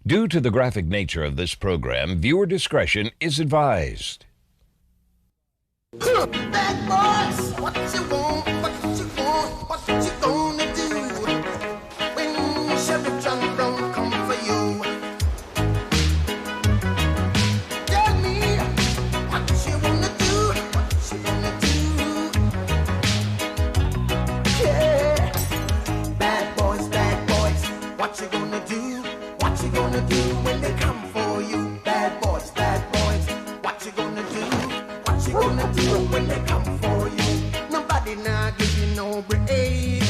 Due to the graphic nature of this program, viewer discretion is advised. Bad boys, what you want, what you gonna do when Sheriff John Brown come for you? Tell me what you wanna do, yeah. Bad boys, what you gonna do when they come for you? Bad boys, what you gonna do? What you gonna do when they come for you? Nobody now give you no break.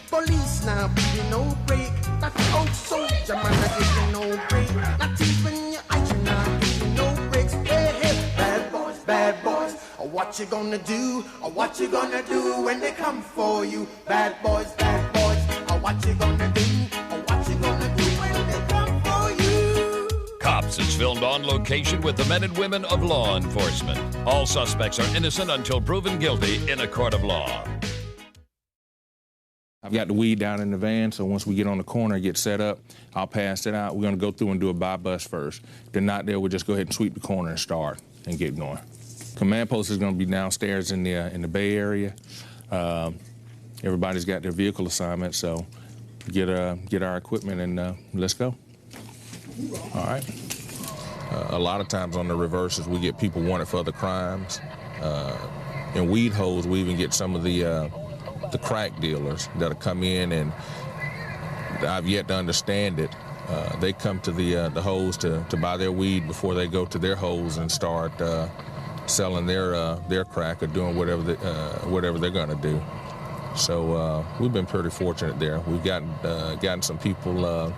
Police now give you no break. That old soldier man not give you no break. Not even your eyes now give you no breaks. Hey, bad boys, what you gonna do? What you gonna do when they come for you? Bad boys, what you gonna do? What you gonna do when they come for you? Cops is filmed on location with the men and women of law enforcement. All suspects are innocent until proven guilty in a court of law. I've got the weed down in the van, so once we get on the corner and get set up, I'll pass it out. We're going to go through and do a by bus first. Then not there, we'll just go ahead and sweep the corner and start and get going. Command post is going to be downstairs in the Bay Area. Everybody's got their vehicle assignment, so get our equipment and let's go. All right. A lot of times on the reverses, we get people wanted for other crimes. In weed holes, we even get some of the crack dealers that'll come in, and I've yet to understand it. They come to the holes to buy their weed before they go to their holes and start selling their crack or doing whatever they're going to do. So we've been pretty fortunate there. We've gotten some people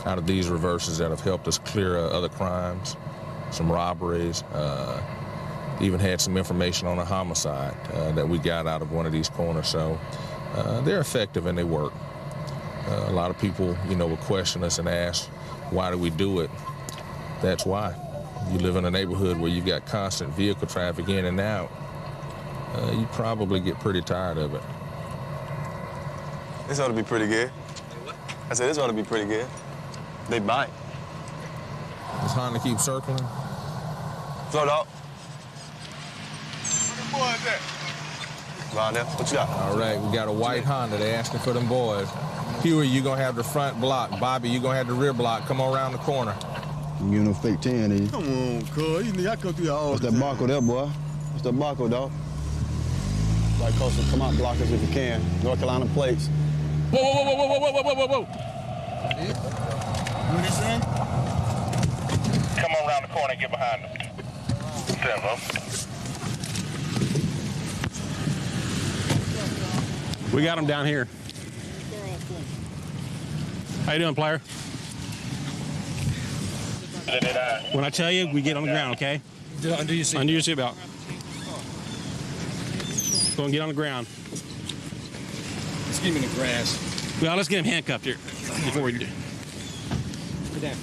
out of these reverses that have helped us clear other crimes, some robberies, even had some information on a homicide that we got out of one of these corners. So they're effective and they work. A lot of people, will question us and ask, why do we do it? That's why. You live in a neighborhood where you've got constant vehicle traffic in and out. You probably get pretty tired of it. This ought to be pretty good. I said this ought to be pretty good. They bite. Does Honda keep circling? Slow dog. What boy is that? Right there. What you got? All right, we got a white Honda. They asking for them boys. Huey, you gonna have the front block. Bobby, you gonna have the rear block. Come on around the corner. You give no fake 10, eh? Come on, cuz. You know I come through here all What's the that time. Barco there, boy? What's that Barco, dog? Right, Coastal, come out, block us if you can. North Carolina plates. Whoa, whoa, whoa, whoa, whoa, whoa, whoa, whoa, whoa. What he saying? Come on around the corner and get behind them. We got them down here. How you doing, player? When I tell you, we get on the ground, okay? Undo your seatbelt. Undo your seatbelt. Go and get on the ground. Let's get him in the grass. Well, let's get him handcuffed here before we do. Get down.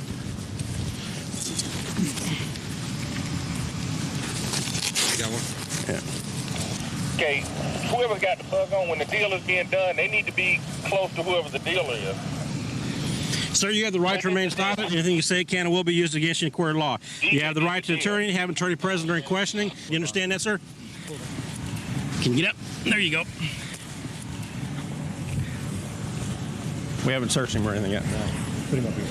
You got one? Yeah. Okay, whoever's got the bug on, when the deal is being done, they need to be close to whoever the dealer is. Sir, you have the right to remain silent. Anything you say can and will be used against you in court of law. You have the right to an attorney, have an attorney present during questioning. You understand that, sir? Can you get up? There you go. We haven't searched him or anything yet. No. Put him up here.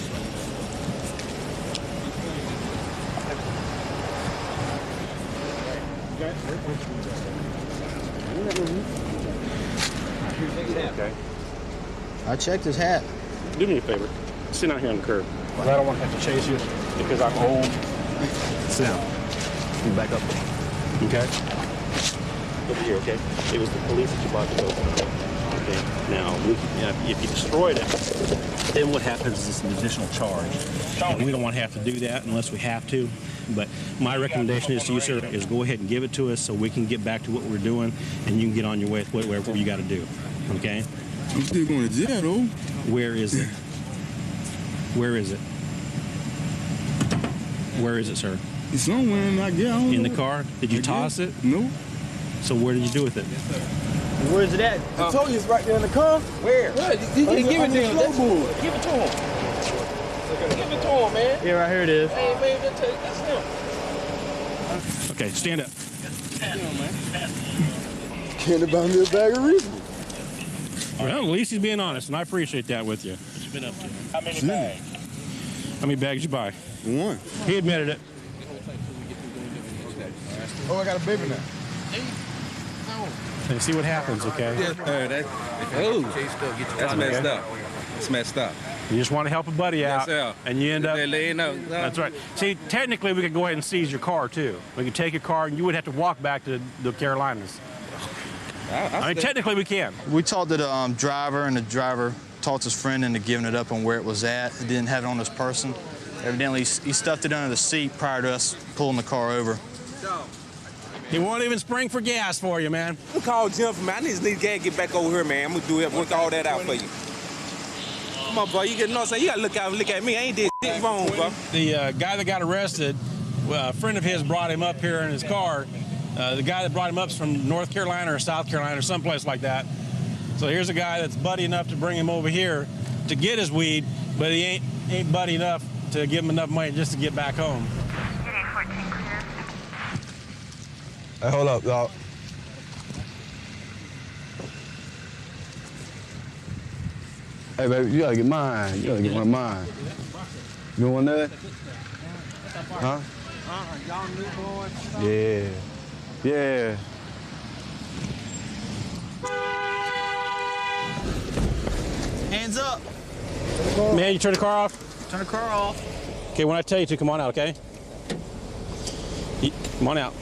Okay. I checked his hat. Do me a favor. Sit down here on the curb. Well, I don't want to have to chase you. Because I'm old. Sit down. You back up. Okay. Over here, okay? It was the police that you bought the boat. Okay. Now, if you destroyed it, then what happens is an additional charge. And we don't want to have to do that unless we have to. But my recommendation is to you, sir, is go ahead and give it to us so we can get back to what we're doing and you can get on your way with whatever you got to do. Okay? I'm still going to jail, though. Where is it? Where is it? Where is it, sir? It's somewhere in that gallon. In the car? Did you toss it? No. So where did you do with it? Where's it at? I told you it's right there in the car. Where? Yeah, you can give it to him. Give it to him. Give it to him, man. Yeah, right here it is. Hey, man, that's him. Okay, stand up. Can't buy me a bag of Reese's. Well, at least he's being honest, and I appreciate that with you. What you been up to? How many bags? How many bags you buy? One. He admitted it. Oh, I got a baby now. And see what happens, okay? That's messed up. It's messed up. You just want to help a buddy out, sir. and you end up. No. That's right. See, technically, we could go ahead and seize your car too. We could take your car, and you would have to walk back to the Carolinas. I mean, technically, we can. We talked to the driver, and the driver talked his friend into giving it up on where it was at. He didn't have it on his person. Evidently, he stuffed it under the seat prior to us pulling the car over. He won't even spring for gas for you, man. I'm call Jim for me. I just need gas to get back over here, man. I'm gonna do it. Work all that out for you. Come on, bro. You get no say. You gotta look out and look at me. I ain't did shit wrong, bro. The guy that got arrested, a friend of his brought him up here in his car. The guy that brought him up is from North Carolina or South Carolina or someplace like that. So here's a guy that's buddy enough to bring him over here to get his weed, but he ain't buddy enough to give him enough money just to get back home. Hey, hold up, dog. Hey, baby, you gotta get mine. You gotta get one of mine. You want that? Huh? Y'all new boys. Yeah. Yeah. Hands up. Man, you turn the car off? Turn the car off. Okay, when I tell you to, come on out, okay? Come on out.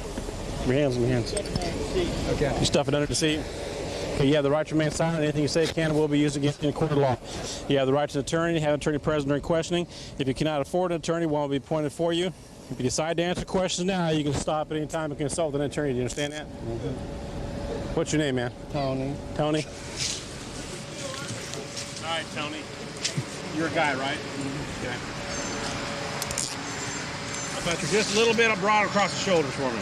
Your hands in your hands. Okay. You stuff it under the seat. Okay, you have the right to remain silent. Anything you say can and will be used against you in a court of law. You have the right to an attorney. Have an attorney present during questioning. If you cannot afford an attorney, one will be appointed for you. If you decide to answer questions now, you can stop at any time and consult an attorney. Do you understand that? Mm-hmm. What's your name, man? Tony. Tony? All right, Tony. You're a guy, right? Okay. I thought you're just a little bit broad across the shoulders for me.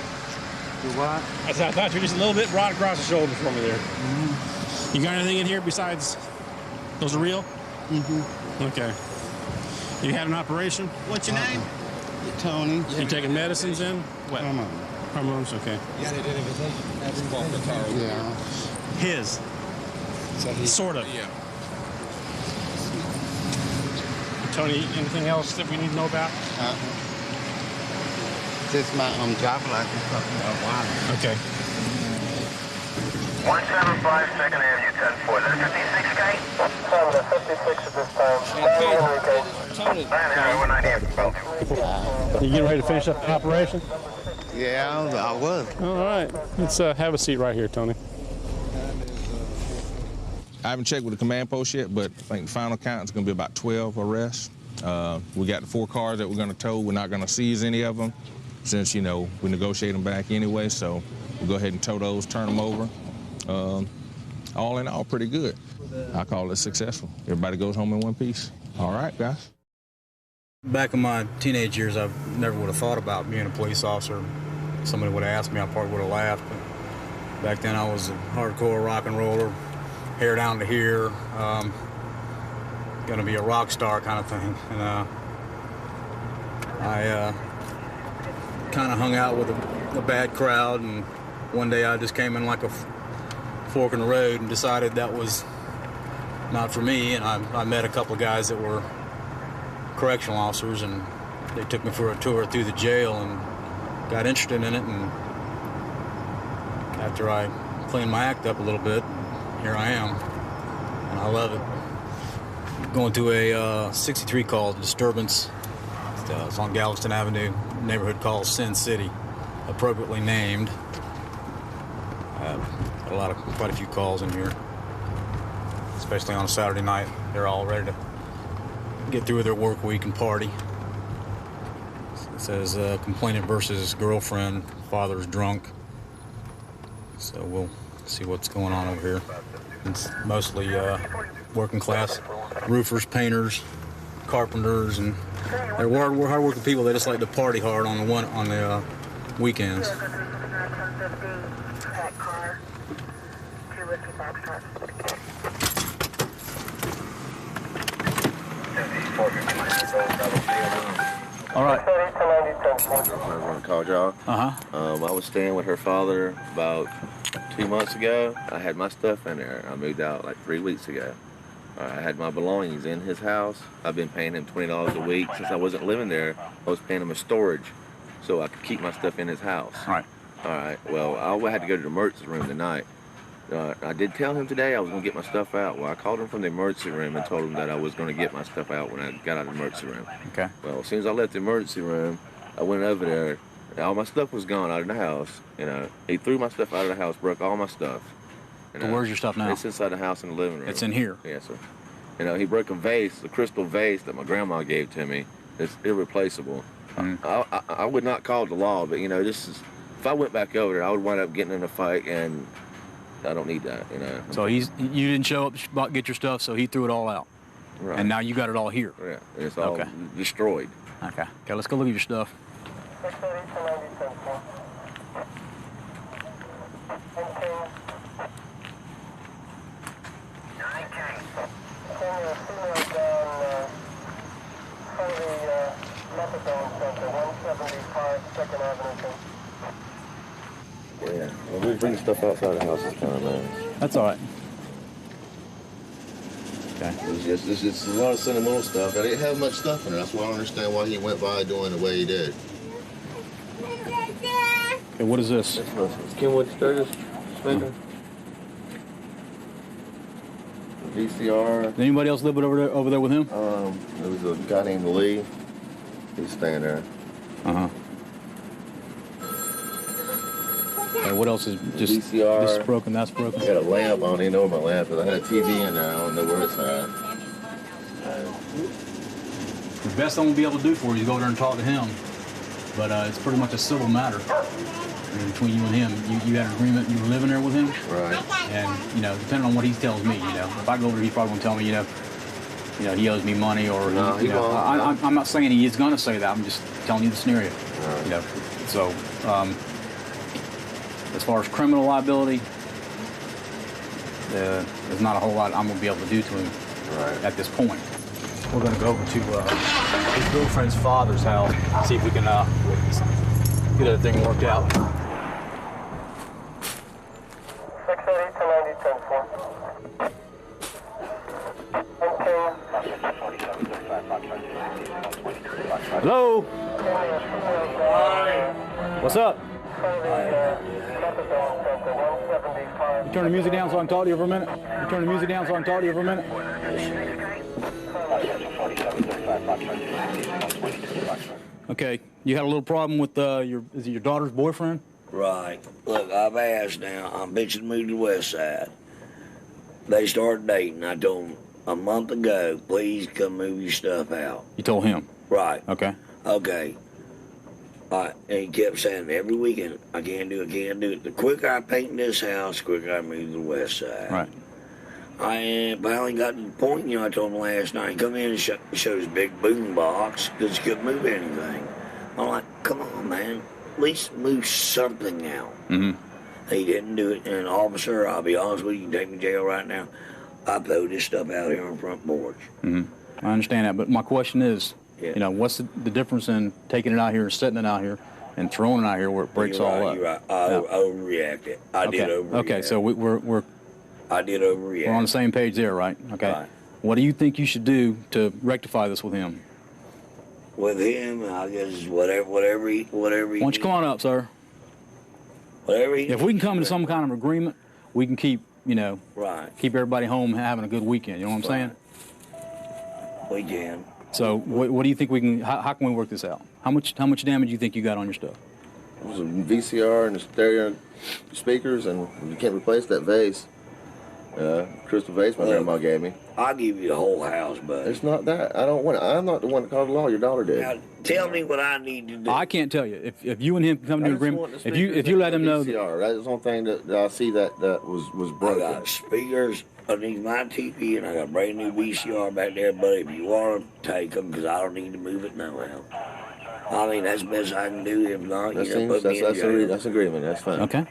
You what? I thought you were just a little bit broad across the shoulders for me there. Mm-hmm. You got anything in here besides those are real? Mm-hmm. Okay. You had an operation? What's your name? Tony. You taking medicines in? What? Hormones, okay. Yeah, they did it. Yeah. His. Sort of. Yeah. Tony, anything else that we need to know about? This is my driver license. Okay. 175 2nd Avenue, 10-4. Is that 56K? 56 at this time. Tony. You getting ready to finish up the operation? Yeah, I was. All right. Let's have a seat right here, Tony. I haven't checked with the command post yet, but I think the final count is going to be about 12 arrests. We got the 4 cars that we're going to tow. We're not going to seize any of them since, you know, we negotiate them back anyway. So we'll go ahead and tow those, turn them over. All in all, pretty good. I call it successful. Everybody goes home in one piece. All right, guys. Back in my teenage years, I never would have thought about being a police officer. Somebody would have asked me, I probably would have laughed. But back then, I was a hardcore rock and roller, hair down to here, gonna be a rock star kind of thing. And I kind of hung out with a bad crowd, and one day I just came in like a fork in the road and decided that was not for me. And I met a couple of guys that were correctional officers, and they took me for a tour through the jail and got interested in it. And after I cleaned my act up a little bit, here I am, and I love it. Going to a 63 call, disturbance. It's on Galveston Avenue, neighborhood called Sin City, appropriately named. Quite a few calls in here, especially on a Saturday night. They're all ready to get through with their work week and party. It says complainant versus girlfriend, father's drunk. So we'll see what's going on over here. It's mostly working class roofers, painters, carpenters, and they're hard-working people. They just like to party hard on the weekends. All right. My girlfriend called y'all. Uh-huh. I was staying with her father about 2 months ago. I had my stuff in there. I moved out like 3 weeks ago. I had my belongings in his house. I've been paying him $20 a week. Since I wasn't living there, I was paying him a storage so I could keep my stuff in his house. Right. All right. Well, I had to go to the emergency room tonight. I did tell him today I was going to get my stuff out. Well, I called him from the emergency room and told him that I was going to get my stuff out when I got out of the emergency room. Okay. Well, as soon as I left the emergency room, I went over there. All my stuff was gone out of the house. You know, he threw my stuff out of the house, broke all my stuff. You know, So where's your stuff now? It's inside the house in the living room. It's in here? Yes, sir. You know, he broke a vase, a crystal vase that my grandma gave to me. It's irreplaceable. I would not call it the law, but, you know, this is, if I went back over there, I would wind up getting in a fight, and I don't need that, you know. So you didn't show up to get your stuff, so he threw it all out. Right. And now you got it all here. Yeah, and it's all destroyed. Okay. Okay, let's go look at your stuff. Yeah, well, we bring stuff outside the house this time, man. That's all right. Okay. It's just a lot of sentimental stuff. I didn't have much stuff in it. That's why I don't understand why he went by doing the way he did. Okay, what is this? It's Kenwood Sturgis speaker. VCR. Did anybody else live over there with him? There was a guy named Lee. He's staying there. Uh-huh. Okay, what else is just VCR. This is broken, that's broken? I got a lamp. I don't even know where my lamp is. I had a TV in there. I don't know where it's at. The best I'm going to be able to do for you is go over there and talk to him. But it's pretty much a civil matter. I mean, between you and him. You had an agreement, you were living there with him. Right. And, you know, depending on what he tells me, you know, if I go over there, he's probably going to tell me, you know, he owes me money or, No, you know, I'm not saying he is going to say that. I'm just telling you the scenario. Right. You know, so as far as criminal liability, there's not a whole lot I'm going to be able to do to him at this point. We're going to go over to his girlfriend's father's house, see if we can get everything worked out. 680 to 90, 10-4. Hello? What's up? You turn the music down so I can talk to you for a minute? You turn the music down so I can talk to you for a minute? Okay, you had a little problem with is it your daughter's boyfriend? Right. Look, I've asked now. I'm fixing to move to the west side. They started dating. I told them a month ago, please come move your stuff out. You told him? Right. Okay. Okay. All right. And he kept saying every weekend, I can't do it. The quicker I paint this house, the quicker I move to the west side. Right. I finally got to the point, you know, I told him last night, come in and showed his big boom box because he couldn't move anything. I'm like, come on, man. At least move something out. Mm-hmm. He didn't do it. And officer, I'll be honest with you, you can take me to jail right now. I throw this stuff out here on the front porch. Mm-hmm. I understand that, but my question is, Yeah. you know, what's the difference in taking it out here and setting it out here and throwing it out here where it breaks all up? You're right. I overreacted. I did overreact. Okay, so I did overreact. We're on the same page there, right? Okay. Right. What do you think you should do to rectify this with him? With him, I guess whatever he. Why don't you come on up, sir? Whatever he. If we can come to some kind of agreement, we can keep, you know, keep everybody home having a good weekend. You know what I'm saying? We can. So what do you think we can? How can we work this out? How much damage do you think you got on your stuff? It was a VCR and a stereo speakers, and you can't replace that vase. Crystal vase my grandma gave me. I'll give you the whole house, but it's not that. I don't want it. I'm not the one that called the law. Your daughter did. Now, tell me what I need to do. I can't tell you. If you and him come to an agreement, if you let him know. VCR, that's the only thing that I see that was broken. I got speakers underneath my TV, and I got a brand new VCR back there. But if you want to take them, because I don't need to move it now. I mean, that's the best I can do. If not, That's agreement. That's fine. Okay.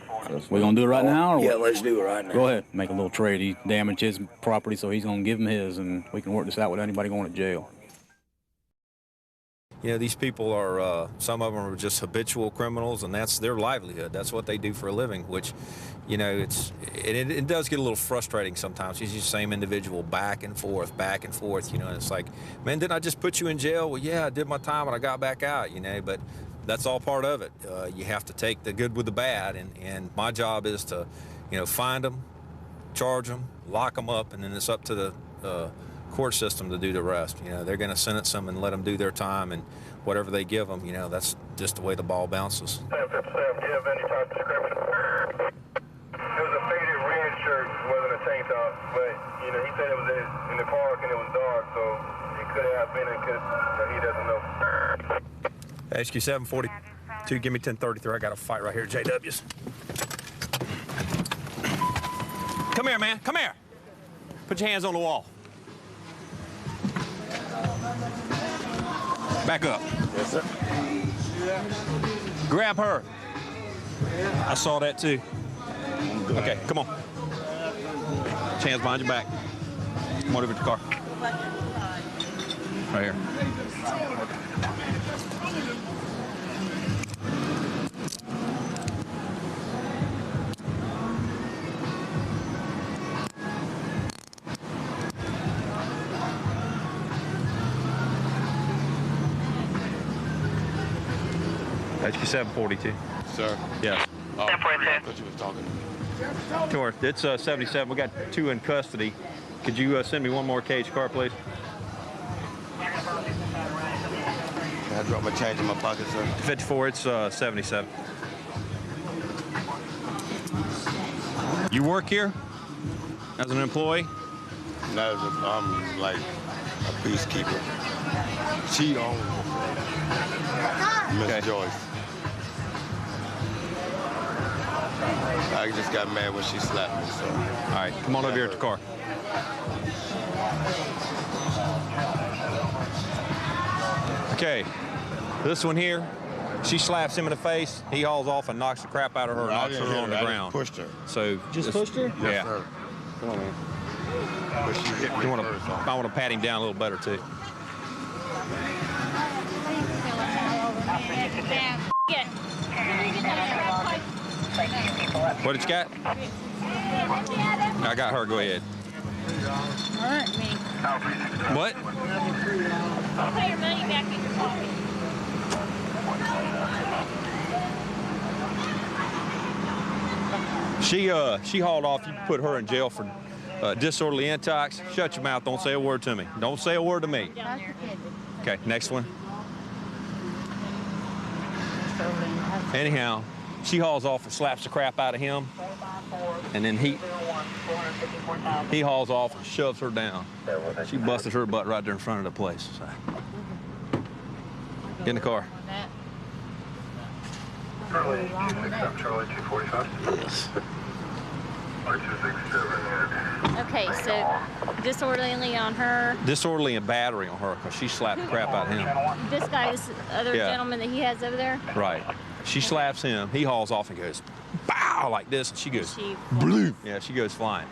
We're going to do it right now? Or Yeah, what? let's do it right now. Go ahead. Make a little trade. He damaged his property, so he's going to give him his, and we can work this out without anybody going to jail. You know, these people are, some of them are just habitual criminals, and that's their livelihood. That's what they do for a living, which, you know, it does get a little frustrating sometimes. It's the same individual back and forth, you know, and it's like, man, didn't I just put you in jail? Well, yeah, I did my time and I got back out, you know, but that's all part of it. You have to take the good with the bad, and my job is to, you know, find them, charge them, lock them up, and then it's up to the court system to do the rest. You know, they're going to sentence them and let them do their time, and whatever they give them, you know, that's just the way the ball bounces. Sam, do you have any type of description? It was a faded red shirt, wasn't a tank top, but, you know, he said it was in the park and it was dark, so it could have been, he doesn't know. HQ 742, give me 1033. I got a fight right here at JW's. Come here, man. Come here. Put your hands on the wall. Back up. Yes, sir. Grab her. I saw that too. Okay, come on. Hands behind your back. Come on over to the car. Right here. HQ 742. Sir? Yes. Oh, I thought you was talking. Sure. It's 77. We got 2 in custody. Could you send me one more cage car, please? Can I drop my change in my pocket, sir? 54. It's 77. You work here as an employee? No, I'm like a peacekeeper. She owns Miss Joyce. I just got mad when she slapped me, so. All right, come on over here to the car. Okay, this one here, she slaps him in the face, he hauls off and knocks the crap out of her, knocks her on the ground. Pushed her. So Just pushed her? Yeah. Yes, sir. Come on, man. But she hit me first. I want to pat him down a little better too. What did you got? I got her. Go ahead. Hurt me. What? I'll pay your money back in your pocket. She hauled off. You put her in jail for disorderly intox. Shut your mouth. Don't say a word to me. Don't say a word to me. Okay, next one. Anyhow, she hauls off and slaps the crap out of him, and then he hauls off and shoves her down. She busted her butt right there in front of the place. So. Get in the car. Charlie 267, Charlie 245. Yes. Okay, so disorderly on her. Disorderly and battery on her because she slapped the crap out of him. This guy, this other gentleman that he has over there. Right. She slaps him. He hauls off and goes, bow, like this. And she goes, blue. Yeah, she goes flying.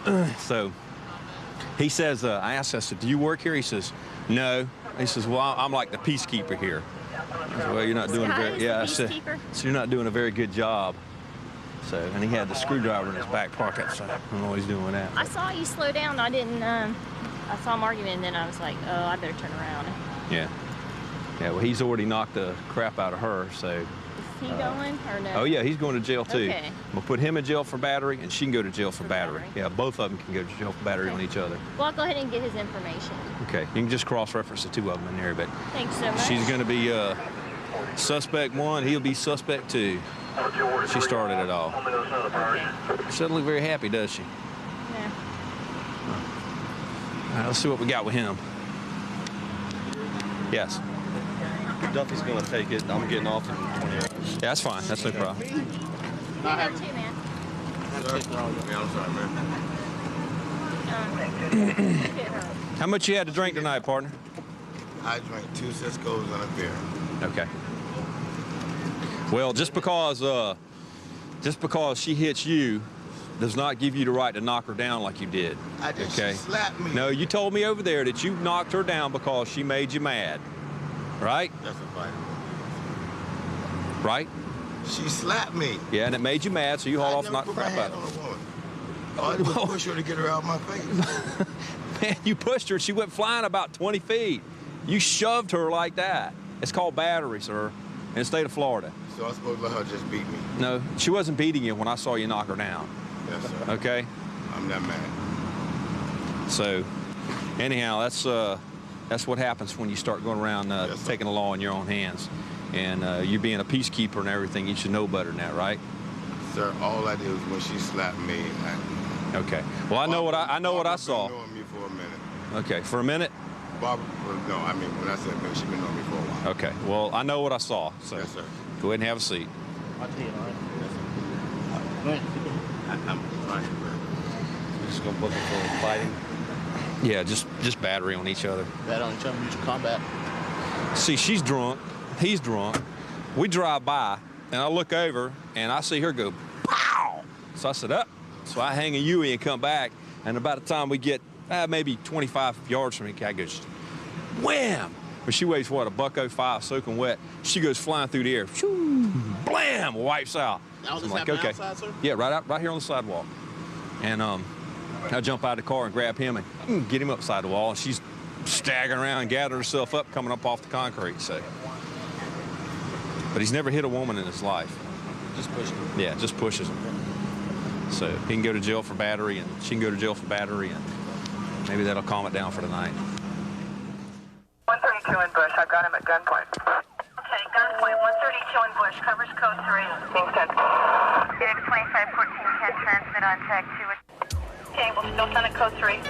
Okay. So he says, I asked, I said, do you work here? He says, no. He says, well, I'm like the peacekeeper here. I said, well, you're not doing I said, so you're not doing a very good job. So, and he had the screwdriver in his back pocket, so I don't know what he's doing with that. I saw you slow down. I didn't, I saw him arguing, and then I was like, oh, I better turn around. Yeah. Yeah, well, he's already knocked the crap out of her, so. Is he going or no? Oh, yeah, he's going to jail, too. Okay. I'm going to put him in jail for battery, and she can go to jail for battery. Yeah, both of them can go to jail for battery on each other. Well, I'll go ahead and get his information. Okay, you can just cross-reference the 2 of them in there, but. Thanks so much. She's going to be suspect 1, he'll be suspect 2. She started it all. She doesn't look very happy, does she? Yeah. All right, let's see what we got with him. Yes. Duffy's going to take it. I'm getting off in 20 minutes. Yeah, that's fine. That's no problem. You go too, man. How much you had to drink tonight, partner? I drank 2 Cisco's and a beer. Okay. Well, just because she hits you does not give you the right to knock her down like you did. I did. Okay? She slapped me. No, you told me over there that you knocked her down because she made you mad. right? That's a fight. Right? She slapped me. Yeah, and it made you mad, so you haul off and knock the crap out of her. All I did was push her to get her out of my face. Man, you pushed her. She went flying about 20 feet. You shoved her like that. It's called battery, sir, in the state of Florida. So I'm supposed to let her just beat me? No, she wasn't beating you when I saw you knock her down. Yes, sir. Okay? I'm not mad. So, anyhow, that's what happens when you start going around taking the law in your own hands. And you being a peacekeeper and everything, you should know better than that, right? Sir, all I did was when she slapped me. Okay. Well, I know what I saw. Barbara been knowing me for a minute. Okay, for a minute? Barbara, no, I mean, when I said minute, she been knowing me for a while. Okay. Well, I know what I saw. So yes, sir. Go ahead and have a seat. I'll tell you, all right? I'm fine, bro. We're just gonna book it for fighting. Yeah, just battery on each other. That on each other, mutual combat. See, she's drunk. He's drunk. We drive by, and I look over, and I see her go, pow! So I said, up. So I hang a Yui and come back, and about the time we get maybe 25 yards from me, I goes, wham! But she weighs, what, $105, soaking wet. She goes flying through the air. Shoo, blam, wipes out. That was I'm just like, happening okay. outside, sir? Yeah, right here on the sidewalk. And I jump out of the car and grab him and get him upside the wall. And she's staggering around and gathering herself up, coming up off the concrete. So, but he's never hit a woman in his life. Just pushing him. Yeah, just pushes him. So he can go to jail for battery, and she can go to jail for battery, and maybe that'll calm it down for tonight. 132 in Bush. I've got him at gunpoint. Okay, gunpoint 132 in Bush. Covers code 3. Being sent. David 2514 can transmit on tag 2. Okay, we'll still send it code 3.